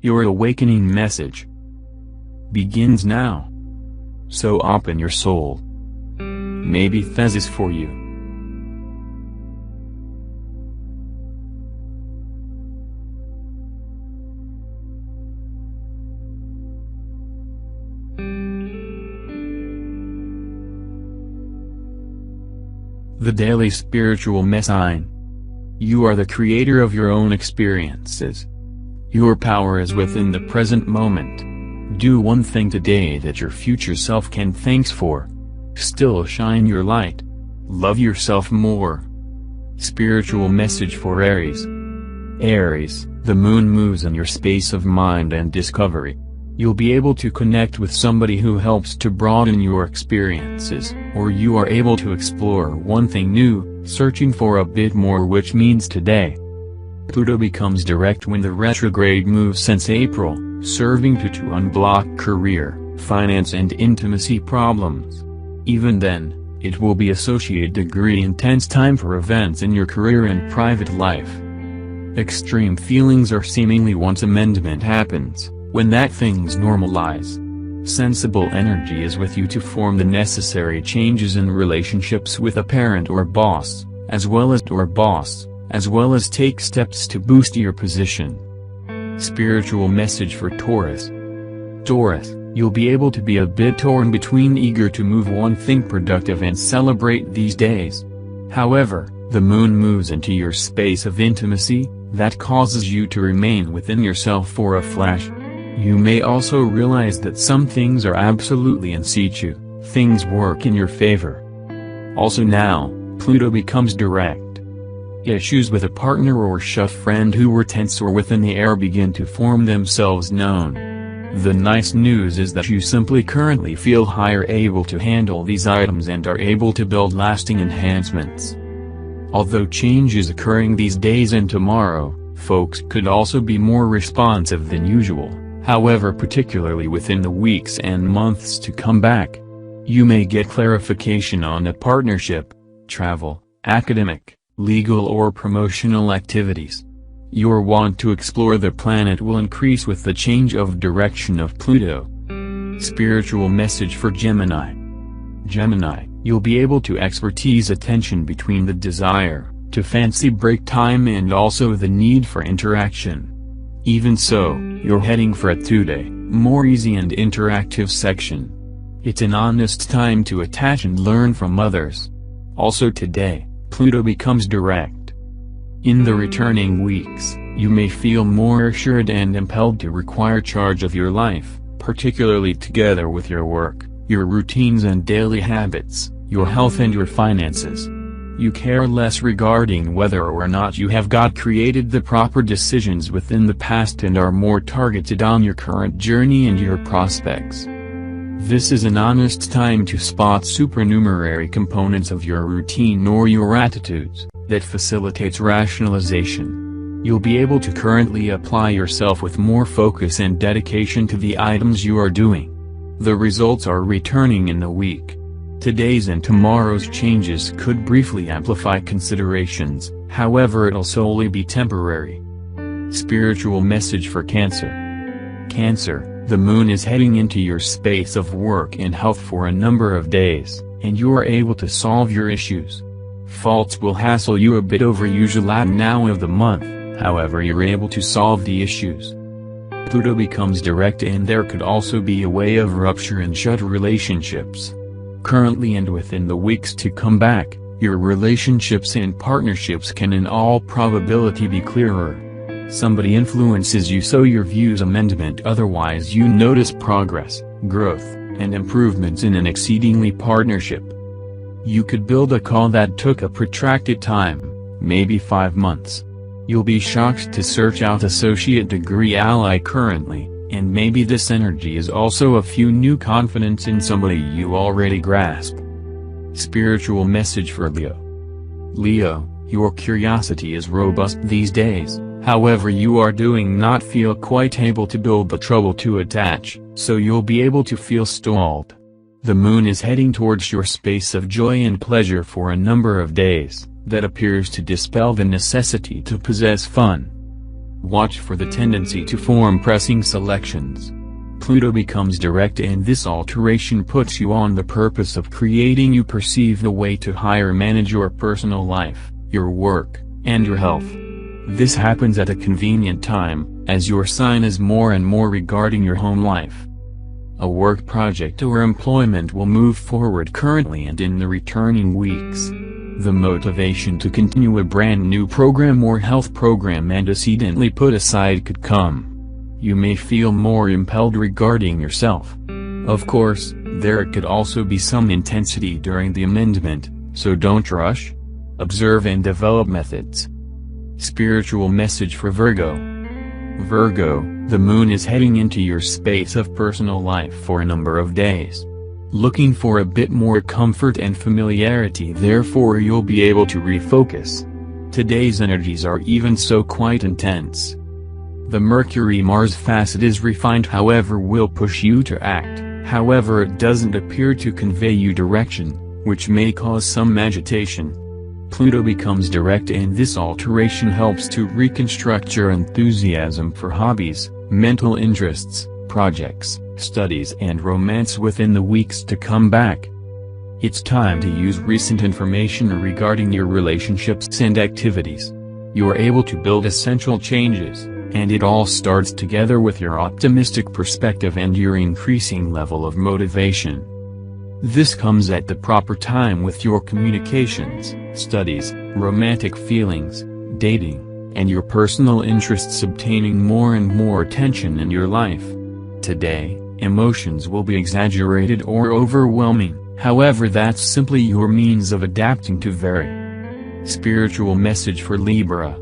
Your awakening message begins now. So open your soul. Maybe this is for you. The Daily Spiritual Message. You are the creator of your own experiences. Your power is within the present moment. Do one thing today that your future self can thank for. Still shine your light. Love yourself more. Spiritual message for Aries. Aries, the moon moves in your space of mind and discovery. You'll be able to connect with somebody who helps to broaden your experiences, or you are able to explore one thing new, searching for a bit more, which means today. Pluto becomes direct when the retrograde moves since April, serving to unblock career, finance and intimacy problems. Even then, it will be associated degree intense time for events in your career and private life. Extreme feelings are seemingly once amendment happens, when that things normalize. Sensible energy is with you to form the necessary changes in relationships with a parent or boss, as well as take steps to boost your position. Spiritual message for Taurus. Taurus, you'll be able to be a bit torn between eager to move one thing productive and celebrate these days. However, the moon moves into your space of intimacy, that causes you to remain within yourself for a flash. You may also realize that some things are absolutely in situ, things work in your favor. Also now, Pluto becomes direct. Issues with a partner or friend who were tense or within the air begin to form themselves known. The nice news is that you simply currently feel higher able to handle these items and are able to build lasting enhancements. Although change is occurring these days and tomorrow, folks could also be more responsive than usual. However, particularly within the weeks and months to come back, you may get clarification on a partnership, travel, academic, legal or promotional activities. Your want to explore the planet will increase with the change of direction of Pluto. Spiritual message for Gemini. Gemini, you'll be able to expertise attention between the desire to fancy break time and also the need for interaction. Even so, you're heading for a today, more easy and interactive section. It's an honest time to attach and learn from others. Also today, Pluto becomes direct. In the returning weeks, you may feel more assured and impelled to require charge of your life, particularly together with your work, your routines and daily habits, your health and your finances. You care less regarding whether or not you have created the proper decisions within the past and are more targeted on your current journey and your prospects. This is an honest time to spot supernumerary components of your routine or your attitudes, that facilitates rationalization. You'll be able to currently apply yourself with more focus and dedication to the items you are doing. The results are returning in the week. Today's and tomorrow's changes could briefly amplify considerations, however it'll solely be temporary. Spiritual message for Cancer. Cancer, the moon is heading into your space of work and health for a number of days, and you are able to solve your issues. Faults will hassle you a bit over usual at now of the month, however you're able to solve the issues. Pluto becomes direct and there could also be a way of rupture and shut relationships. Currently and within the weeks to come back, your relationships and partnerships can in all probability be clearer. Somebody influences you so your views amendment, otherwise you notice progress, growth, and improvements in an exceedingly partnership. You could build a call that took a protracted time, maybe 5 months. You'll be shocked to search out associate degree ally currently, and maybe this energy is also a few new confidence in somebody you already grasp. Spiritual message for Leo. Leo, your curiosity is robust these days, however you are doing not feel quite able to build the trouble to attach, so you'll be able to feel stalled. The moon is heading towards your space of joy and pleasure for a number of days, that appears to dispel the necessity to possess fun. Watch for the tendency to form pressing selections. Pluto becomes direct, and this alteration puts you on the purpose of creating. You perceive the way to higher manage your personal life, your work, and your health. This happens at a convenient time, as your sign is more and more regarding your home life. A work project or employment will move forward currently and in the returning weeks. The motivation to continue a brand new program or health program antecedently put aside could come. You may feel more impelled regarding yourself. Of course, there could also be some intensity during the amendment, so don't rush. Observe and develop methods. Spiritual message for Virgo. Virgo, the moon is heading into your space of personal life for a number of days. Looking for a bit more comfort and familiarity, therefore you'll be able to refocus. Today's energies are even so quite intense. The Mercury-Mars facet is refined, however will push you to act, however it doesn't appear to convey you direction, which may cause some agitation. Pluto becomes direct, and this alteration helps to reconstruct your enthusiasm for hobbies, mental interests, projects, studies and romance within the weeks to come back. It's time to use recent information regarding your relationships and activities. You are able to build essential changes, and it all starts together with your optimistic perspective and your increasing level of motivation. This comes at the proper time with your communications, studies, romantic feelings, dating, and your personal interests obtaining more and more attention in your life. Today, emotions will be exaggerated or overwhelming, however that's simply your means of adapting to vary. Spiritual message for Libra.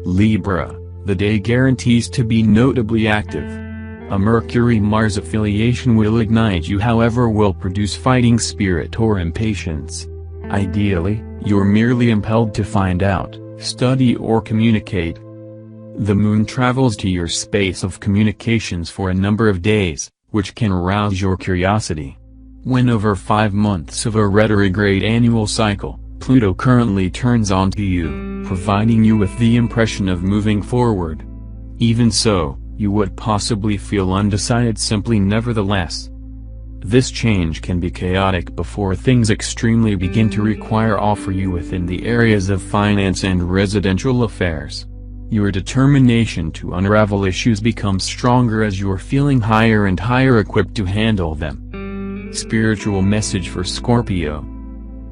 Libra, the day guarantees to be notably active. A Mercury-Mars affiliation will ignite you, however will produce fighting spirit or impatience. Ideally, you're merely impelled to find out, study or communicate. The moon travels to your space of communications for a number of days, which can arouse your curiosity. When over 5 months of a retrograde annual cycle, Pluto currently turns onto you, providing you with the impression of moving forward. Even so, you would possibly feel undecided simply nevertheless. This change can be chaotic before things extremely begin to require offer you within the areas of finance and residential affairs. Your determination to unravel issues becomes stronger as you're feeling higher and higher equipped to handle them. Spiritual message for Scorpio.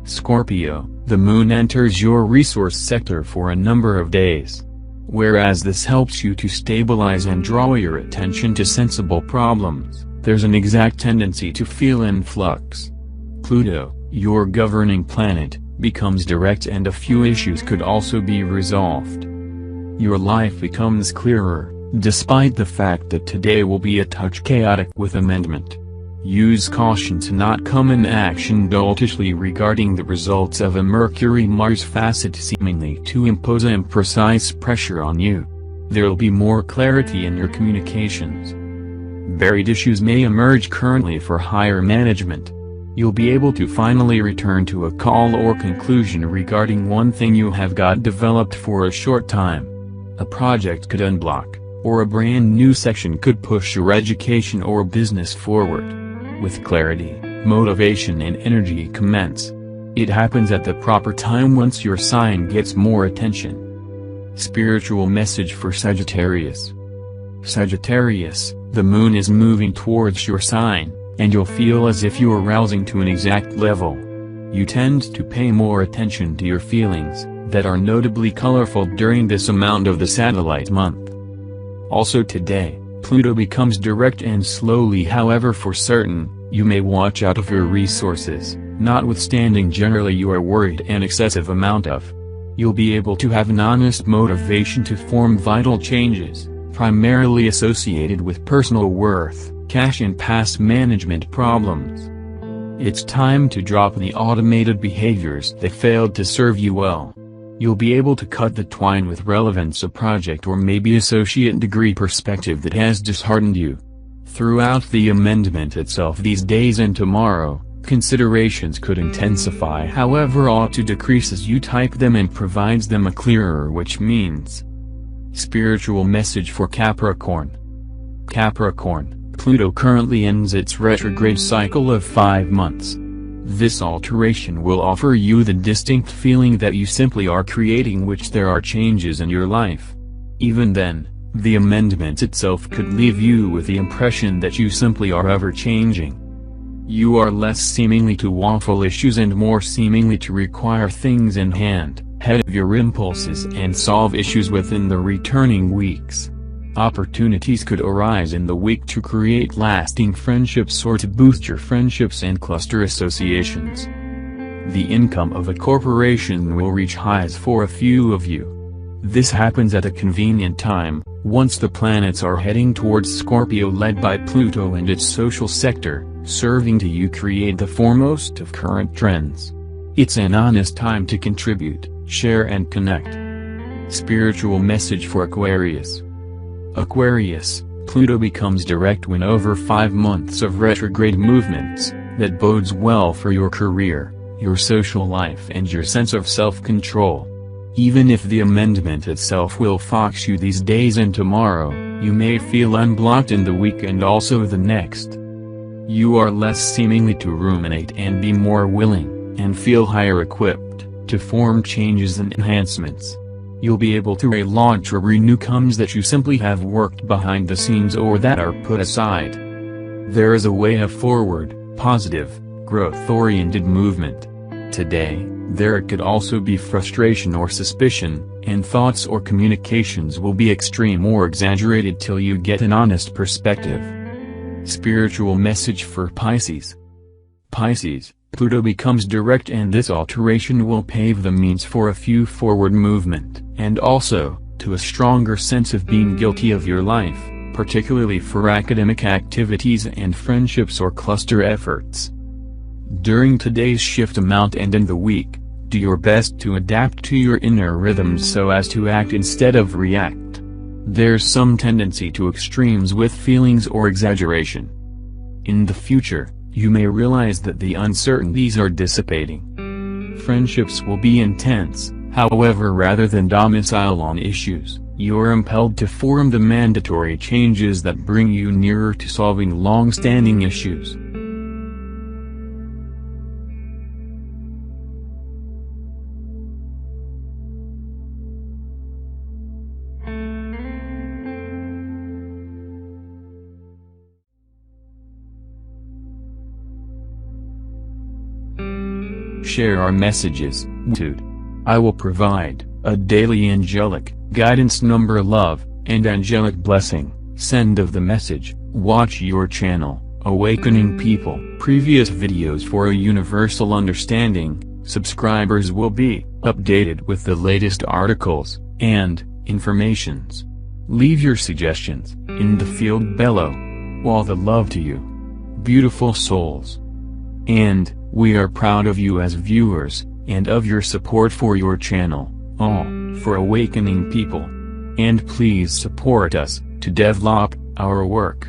Scorpio, the moon enters your resource sector for a number of days. Whereas this helps you to stabilize and draw your attention to sensible problems, there's an exact tendency to feel in flux. Pluto, your governing planet, becomes direct, and a few issues could also be resolved. Your life becomes clearer, despite the fact that today will be a touch chaotic with amendment. Use caution to not come in action doltishly regarding the results of a Mercury-Mars facet seemingly to impose imprecise pressure on you. There'll be more clarity in your communications. Buried issues may emerge currently for higher management. You'll be able to finally return to a call or conclusion regarding one thing you have got developed for a short time. A project could unblock, or a brand new section could push your education or business forward. With clarity, motivation and energy commence. It happens at the proper time once your sign gets more attention. Spiritual message for Sagittarius. Sagittarius, the moon is moving towards your sign, and you'll feel as if you're rousing to an exact level. You tend to pay more attention to your feelings, that are notably colorful during this amount of the satellite month. Also today, Pluto becomes direct and slowly, however for certain, you may watch out of your resources, notwithstanding generally you are worried an excessive amount of. You'll be able to have an honest motivation to form vital changes, primarily associated with personal worth, cash and past management problems. It's time to drop the automated behaviors that failed to serve you well. You'll be able to cut the twine with relevance, a project or maybe associate degree perspective that has disheartened you. Throughout the amendment itself these days and tomorrow, considerations could intensify, however ought to decrease as you type them, and provides them a clearer, which means Spiritual message for Capricorn. Capricorn, Pluto currently ends its retrograde cycle of 5 months. This alteration will offer you the distinct feeling that you simply are creating, which there are changes in your life. Even then, the amendment itself could leave you with the impression that you simply are ever-changing. You are less seemingly to waffle issues and more seemingly to require things in hand, head of your impulses and solve issues within the returning weeks. Opportunities could arise in the week to create lasting friendships or to boost your friendships and cluster associations. The income of a corporation will reach highs for a few of you. This happens at a convenient time, once the planets are heading towards Scorpio, led by Pluto and its social sector, serving to you create the foremost of current trends. It's an honest time to contribute, share and connect. Spiritual message for Aquarius. Aquarius, Pluto becomes direct when over 5 months of retrograde movements, that bodes well for your career, your social life and your sense of self-control. Even if the amendment itself will fox you these days and tomorrow, you may feel unblocked in the week and also the next. You are less seemingly to ruminate and be more willing, and feel higher equipped, to form changes and enhancements. You'll be able to relaunch or renew comes that you simply have worked behind the scenes or that are put aside. There is a way of forward, positive, growth-oriented movement. Today, there could also be frustration or suspicion, and thoughts or communications will be extreme or exaggerated till you get an honest perspective. Spiritual message for Pisces. Pisces, Pluto becomes direct and this alteration will pave the means for a few forward movement, and also, to a stronger sense of being guilty of your life, particularly for academic activities and friendships or cluster efforts. During today's shift amount and in the week, do your best to adapt to your inner rhythms so as to act instead of react. There's some tendency to extremes with feelings or exaggeration. In the future, you may realize that the uncertainties are dissipating. Friendships will be intense, however, rather than domicile on issues, you are impelled to form the mandatory changes that bring you nearer to solving long-standing issues. Share our messages, dude. I will provide a daily angelic guidance number, love, and angelic blessing. Send of the message. Watch your channel, Awakening People. Previous videos for a universal understanding. Subscribers will be updated with the latest articles and informations. Leave your suggestions in the field below. All the love to you, beautiful souls. And we are proud of you as viewers, and of your support for your channel, all for Awakening People. And please support us to develop our work.